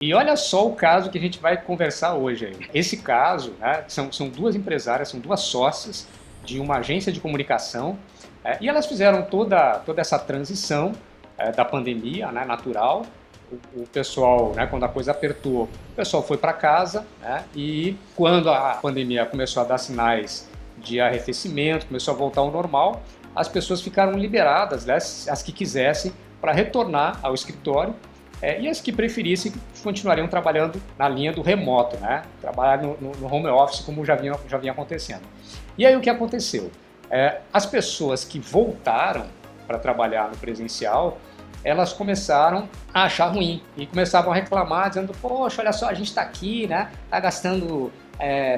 E olha só o caso que a gente vai conversar hoje aí. Esse caso, né, são duas empresárias, são duas sócias de uma agência de comunicação, e elas fizeram toda essa transição da pandemia, né, natural. O pessoal, né, quando a coisa apertou, o pessoal foi para casa, né, e quando a pandemia começou a dar sinais de arrefecimento, começou a voltar ao normal, as pessoas ficaram liberadas, né, as que quisessem, para retornar ao escritório. E as que preferissem continuariam trabalhando na linha do remoto, né? Trabalhar no home office, como já vinha acontecendo. E aí o que aconteceu? As pessoas que voltaram para trabalhar no presencial, elas começaram a achar ruim e começavam a reclamar, dizendo: poxa, olha só, a gente está aqui, né? Está gastando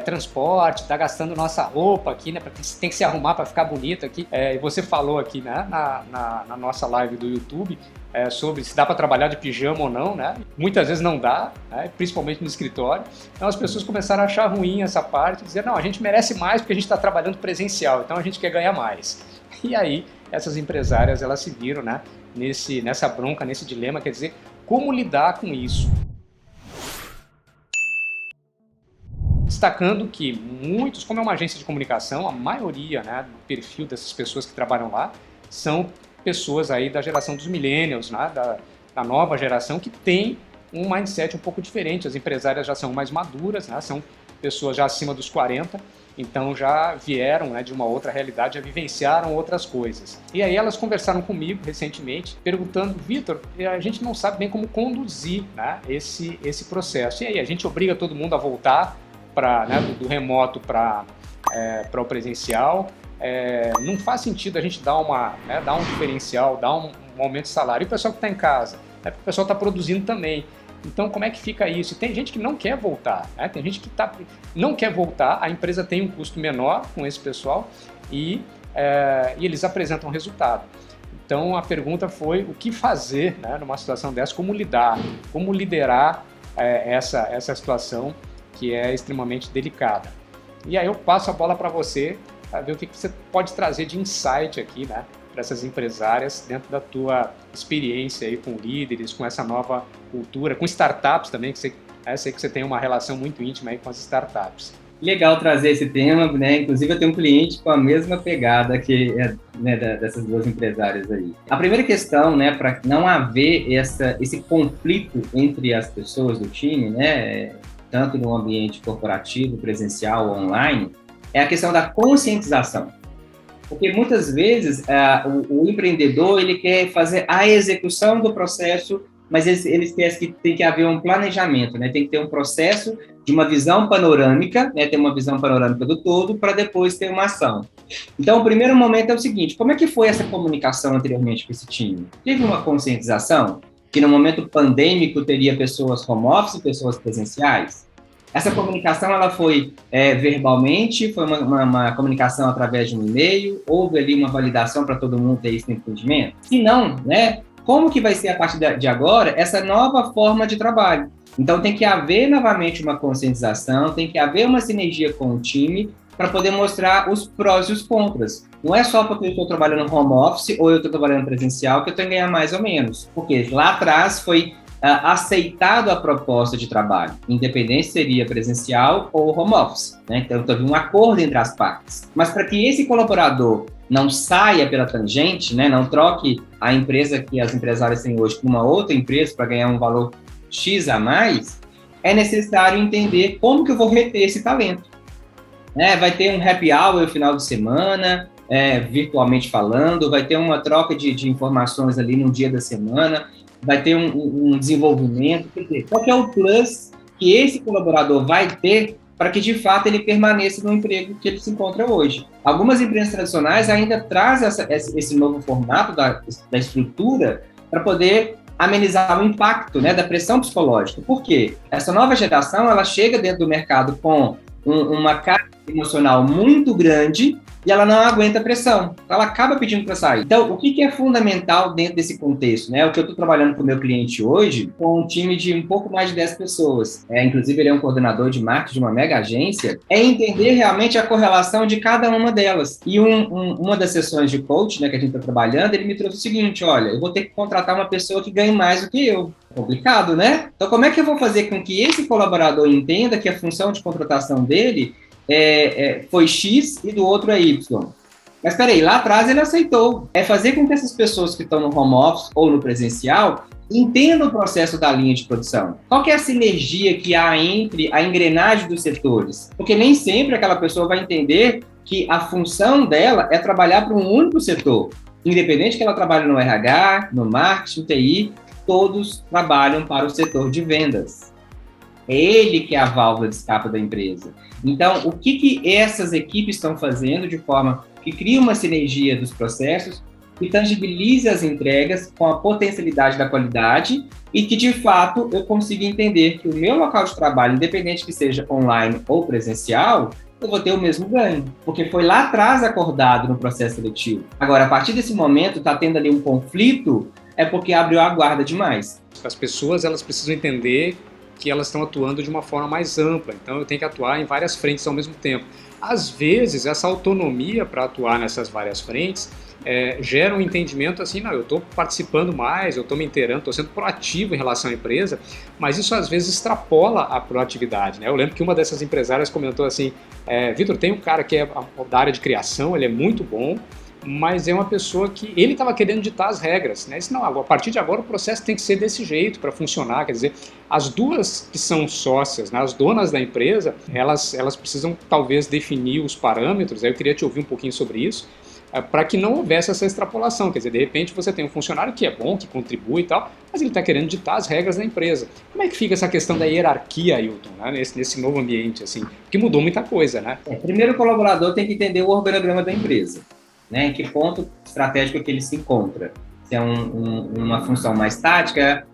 transporte, está gastando nossa roupa aqui, né? Tem que se arrumar para ficar bonito aqui. E você falou aqui, né, na nossa live do YouTube, sobre se dá para trabalhar de pijama ou não, né? Muitas vezes não dá, né? Principalmente no escritório. Então as pessoas começaram a achar ruim essa parte, dizer: não, a gente merece mais porque a gente está trabalhando presencial, então a gente quer ganhar mais. E aí essas empresárias, elas se viram, né, nessa bronca, nesse dilema, quer dizer, como lidar com isso? Destacando que muitos, como é uma agência de comunicação, a maioria, né, do perfil dessas pessoas que trabalham lá são pessoas aí da geração dos millennials, né, da nova geração, que tem um mindset um pouco diferente. As empresárias já são mais maduras, né, são pessoas já acima dos 40, então já vieram, né, de uma outra realidade, já vivenciaram outras coisas. E aí elas conversaram comigo recentemente, perguntando: Vitor, a gente não sabe bem como conduzir, né, esse processo. E aí, a gente obriga todo mundo a voltar né, do remoto para o presencial. Não faz sentido a gente dar um diferencial, dar um aumento de salário. E o pessoal que está em casa, né, porque o pessoal está produzindo também. Então, como é que fica isso? E tem gente que não quer voltar, né? Tem gente que não quer voltar, a empresa tem um custo menor com esse pessoal e eles apresentam resultado. Então, a pergunta foi: o que fazer, né, numa situação dessa, como lidar, como liderar essa situação que é extremamente delicada. E aí eu passo a bola para você, para ver o que você pode trazer de insight aqui, né, para essas empresárias, dentro da tua experiência aí com líderes, com essa nova cultura, com startups também, que sei que você tem uma relação muito íntima aí com as startups. Legal trazer esse tema, né? Inclusive eu tenho um cliente com a mesma pegada que né, dessas duas empresárias aí. A primeira questão, né, para não haver esse conflito entre as pessoas do time, né, tanto no ambiente corporativo, presencial ou online, é a questão da conscientização. Porque muitas vezes o empreendedor ele quer fazer a execução do processo, mas ele esquece que tem que haver um planejamento, né? Tem que ter um processo de uma visão panorâmica, né? Ter uma visão panorâmica do todo para depois ter uma ação. Então, o primeiro momento é o seguinte: como é que foi essa comunicação anteriormente com esse time? Teve uma conscientização que no momento pandêmico teria pessoas home office, pessoas presenciais? Essa comunicação ela foi verbalmente, foi uma comunicação através de um e-mail, houve ali uma validação para todo mundo ter esse entendimento? Se não, né, como que vai ser a partir de agora essa nova forma de trabalho? Então tem que haver novamente uma conscientização, tem que haver uma sinergia com o time para poder mostrar os prós e os contras. Não é só porque eu estou trabalhando home office ou eu estou trabalhando presencial que eu tenho que ganhar mais ou menos. Porque lá atrás foi aceitado a proposta de trabalho, independente se seria presencial ou home office, né? Então teve um acordo entre as partes. Mas para que esse colaborador não saia pela tangente, né, não troque a empresa que as empresárias têm hoje por uma outra empresa para ganhar um valor X a mais, é necessário entender como que eu vou reter esse talento. Vai ter um happy hour no final de semana, virtualmente falando, vai ter uma troca de informações ali no dia da semana, vai ter um desenvolvimento. Quer dizer, qual que é o plus que esse colaborador vai ter para que, de fato, ele permaneça no emprego que ele se encontra hoje? Algumas empresas tradicionais ainda trazem esse novo formato da estrutura para poder amenizar o impacto, né, da pressão psicológica. Por quê? Essa nova geração ela chega dentro do mercado com uma carga emocional muito grande e ela não aguenta a pressão. Ela acaba pedindo para sair. Então, o que é fundamental dentro desse contexto? Né? O que eu estou trabalhando com o meu cliente hoje, com um time de um pouco mais de 10 pessoas, inclusive ele é um coordenador de marketing de uma mega agência, é entender realmente a correlação de cada uma delas. E uma das sessões de coach, né, que a gente está trabalhando, ele me trouxe o seguinte: olha, eu vou ter que contratar uma pessoa que ganhe mais do que eu. Complicado, né? Então, como é que eu vou fazer com que esse colaborador entenda que a função de contratação dele foi X e do outro é Y? Mas peraí, lá atrás ele aceitou. É fazer com que essas pessoas que estão no home office ou no presencial entendam o processo da linha de produção. Qual que é a sinergia que há entre a engrenagem dos setores? Porque nem sempre aquela pessoa vai entender que a função dela é trabalhar para um único setor. Independente que ela trabalhe no RH, no marketing, TI, todos trabalham para o setor de vendas. É ele que é a válvula de escape da empresa. Então, o que essas equipes estão fazendo de forma que cria uma sinergia dos processos, que tangibilize as entregas com a potencialidade da qualidade e que, de fato, eu consiga entender que o meu local de trabalho, independente que seja online ou presencial, eu vou ter o mesmo ganho, porque foi lá atrás acordado no processo seletivo. Agora, a partir desse momento, está tendo ali um conflito, é porque abriu a guarda demais. As pessoas, elas precisam entender que elas estão atuando de uma forma mais ampla, então eu tenho que atuar em várias frentes ao mesmo tempo. Às vezes, essa autonomia para atuar nessas várias frentes gera um entendimento assim, não, eu estou participando mais, eu estou me inteirando, estou sendo proativo em relação à empresa, mas isso às vezes extrapola a proatividade, né? Eu lembro que uma dessas empresárias comentou assim, Vitor, tem um cara que é da área de criação, ele é muito bom, mas é uma pessoa que ele estava querendo ditar as regras, né? Disse, não, a partir de agora o processo tem que ser desse jeito para funcionar, quer dizer, as duas que são sócias, né, as donas da empresa, elas precisam talvez definir os parâmetros, aí eu queria te ouvir um pouquinho sobre isso, para que não houvesse essa extrapolação, quer dizer, de repente você tem um funcionário que é bom, que contribui e tal, mas ele está querendo ditar as regras da empresa. Como é que fica essa questão da hierarquia, Ailton, né, nesse novo ambiente, assim, que mudou muita coisa, né? Primeiro o colaborador tem que entender o organograma da empresa. Né, em que ponto estratégico que ele se encontra. Se é uma função mais tática,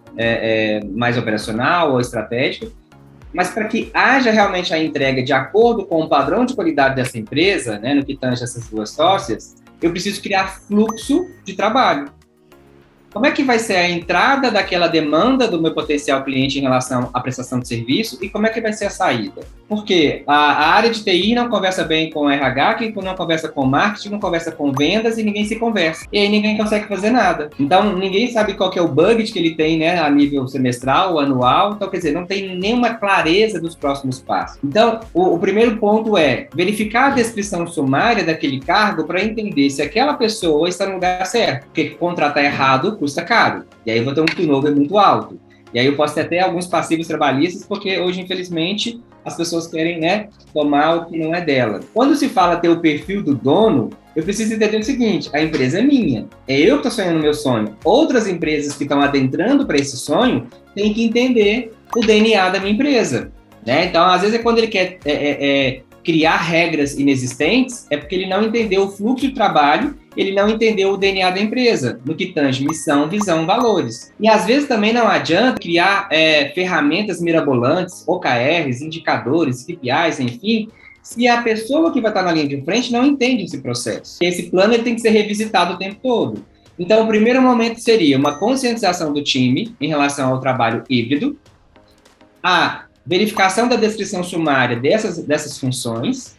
mais operacional ou estratégica, mas para que haja realmente a entrega de acordo com o padrão de qualidade dessa empresa, né, no que tange essas duas sócias, eu preciso criar fluxo de trabalho. Como é que vai ser a entrada daquela demanda do meu potencial cliente em relação à prestação de serviço e como é que vai ser a saída? Porque a área de TI não conversa bem com o RH, que não conversa com o marketing, não conversa com vendas e ninguém se conversa. E aí ninguém consegue fazer nada. Então, ninguém sabe qual que é o budget que ele tem, né, a nível semestral, anual. Então, quer dizer, não tem nenhuma clareza dos próximos passos. Então, o primeiro ponto é verificar a descrição sumária daquele cargo para entender se aquela pessoa está no lugar certo. Porque contratar errado custa caro. E aí eu vou ter um turnover muito alto. E aí eu posso ter até alguns passivos trabalhistas, porque hoje, infelizmente, as pessoas querem, né, tomar o que não é dela. Quando se fala ter o perfil do dono, eu preciso entender o seguinte, a empresa é minha, é eu que estou sonhando o meu sonho. Outras empresas que estão adentrando para esse sonho têm que entender o DNA da minha empresa. Né? Então, às vezes, quando ele quer criar regras inexistentes, é porque ele não entendeu o fluxo de trabalho, ele não entendeu o DNA da empresa, no que tange missão, visão, valores. E às vezes também não adianta criar ferramentas mirabolantes, OKRs, indicadores, KPIs, enfim, se a pessoa que vai estar na linha de frente não entende esse processo. Esse plano ele tem que ser revisitado o tempo todo. Então, o primeiro momento seria uma conscientização do time em relação ao trabalho híbrido, a verificação da descrição sumária dessas funções,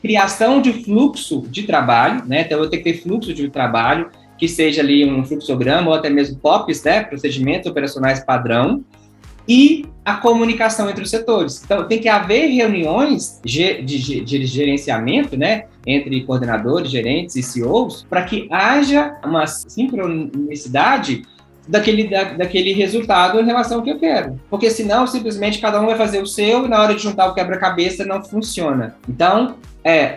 criação de fluxo de trabalho, né? Então, eu tenho que ter fluxo de trabalho, que seja ali um fluxograma ou até mesmo POPs, né? Procedimentos operacionais padrão, e a comunicação entre os setores. Então, tem que haver reuniões de gerenciamento, né? Entre coordenadores, gerentes e CEOs, para que haja uma sincronicidade daquele resultado em relação ao que eu quero. Porque senão, simplesmente, cada um vai fazer o seu e na hora de juntar o quebra-cabeça não funciona. Então,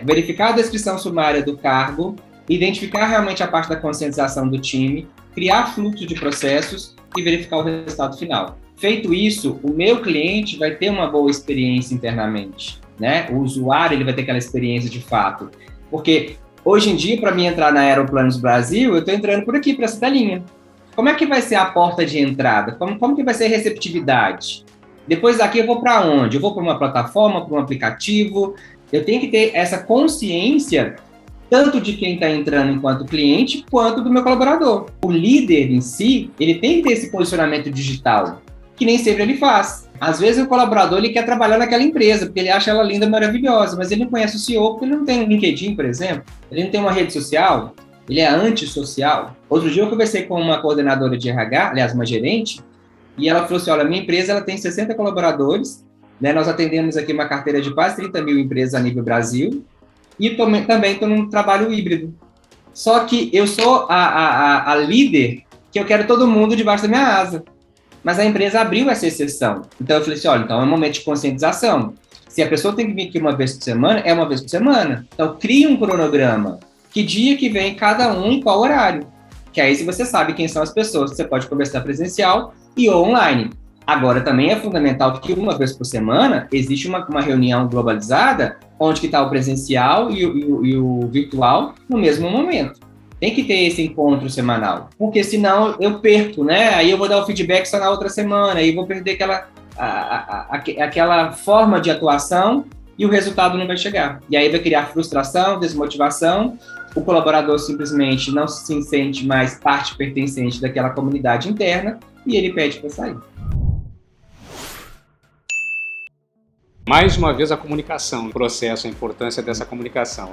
verificar a descrição sumária do cargo, identificar realmente a parte da conscientização do time, criar fluxo de processos e verificar o resultado final. Feito isso, o meu cliente vai ter uma boa experiência internamente, né? O usuário ele vai ter aquela experiência de fato. Porque, hoje em dia, para mim entrar na Aeroplanos Brasil, eu estou entrando por aqui, para essa telinha. Como é que vai ser a porta de entrada? Como que vai ser a receptividade? Depois daqui eu vou para onde? Eu vou para uma plataforma, para um aplicativo? Eu tenho que ter essa consciência tanto de quem está entrando enquanto cliente, quanto do meu colaborador. O líder em si, ele tem que ter esse posicionamento digital, que nem sempre ele faz. Às vezes o colaborador ele quer trabalhar naquela empresa, porque ele acha ela linda, maravilhosa, mas ele não conhece o CEO, porque ele não tem um LinkedIn, por exemplo, ele não tem uma rede social, ele é antissocial. Outro dia eu conversei com uma coordenadora de RH, aliás, uma gerente, E ela falou assim, olha, minha empresa ela tem 60 colaboradores, né? Nós atendemos aqui uma carteira de quase 30 mil empresas a nível Brasil, e também estou num trabalho híbrido. Só que eu sou a líder que eu quero todo mundo debaixo da minha asa. Mas a empresa abriu essa exceção. Então eu falei assim, olha, então é um momento de conscientização. Se a pessoa tem que vir aqui uma vez por semana, é uma vez por semana. Então crie um cronograma. Que dia que vem cada um em qual horário. Que aí se você sabe quem são as pessoas, você pode conversar presencial e online. Agora também é fundamental que uma vez por semana existe uma reunião globalizada onde que está o presencial e o virtual no mesmo momento. Tem que ter esse encontro semanal, porque senão eu perco, né? Aí eu vou dar o feedback só na outra semana, aí vou perder aquela forma de atuação e o resultado não vai chegar. E aí vai criar frustração, desmotivação, o colaborador simplesmente não se sente mais parte pertencente daquela comunidade interna e ele pede para sair. Mais uma vez a comunicação, o processo, a importância dessa comunicação.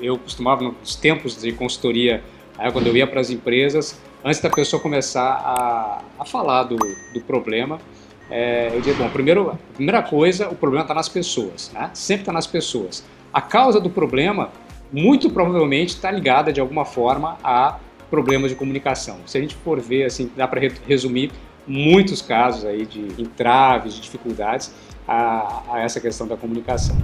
Eu costumava, nos tempos de consultoria, quando eu ia para as empresas, antes da pessoa começar a falar do problema, eu dizia, bom, a primeira coisa, o problema está nas pessoas, né? Sempre está nas pessoas. A causa do problema, muito provavelmente, está ligada de alguma forma a problemas de comunicação. Se a gente for ver, assim, dá para resumir muitos casos aí de entraves, de dificuldades, a essa questão da comunicação.